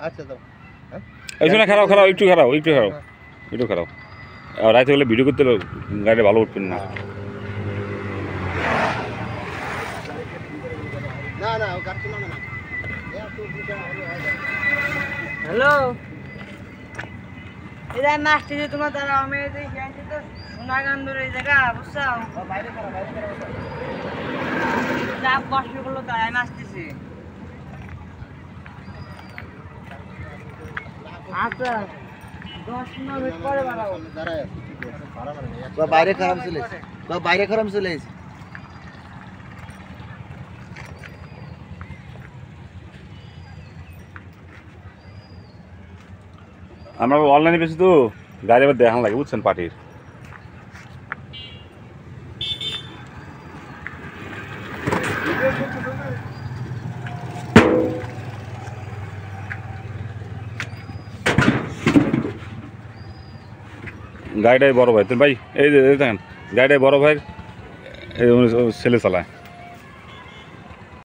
আচ্ছা দাও এই শোনা খারাপ খারাপ একটু খারাপ একটু খারাপ আর রাইতে হলে ভিডিও করতে গাড়ি ভালো উঠবেন না না না ও গাড়ি চালানো না হ্যালো এটা মাছটি যে তোমার দ্বারা আমি এই যে জানছি তো সোনাগান্ধর এই জায়গা বুঝছো বাইরে করো যা কষ্ট করলো তাই আমি আসতেছি আচ্ছা 10 মিনিট পরে বাড়াবো বাইরে খারাপ চলে এসে আমরা অনলাইনে বেশি তো গাড়ি আবার দেখান লাগে বুঝছেন পার্টির গাড়িটাই বড় ভাই তো ভাই এই যে দেখেন গাড়িটাই বড় ভাই ছেলে চালায়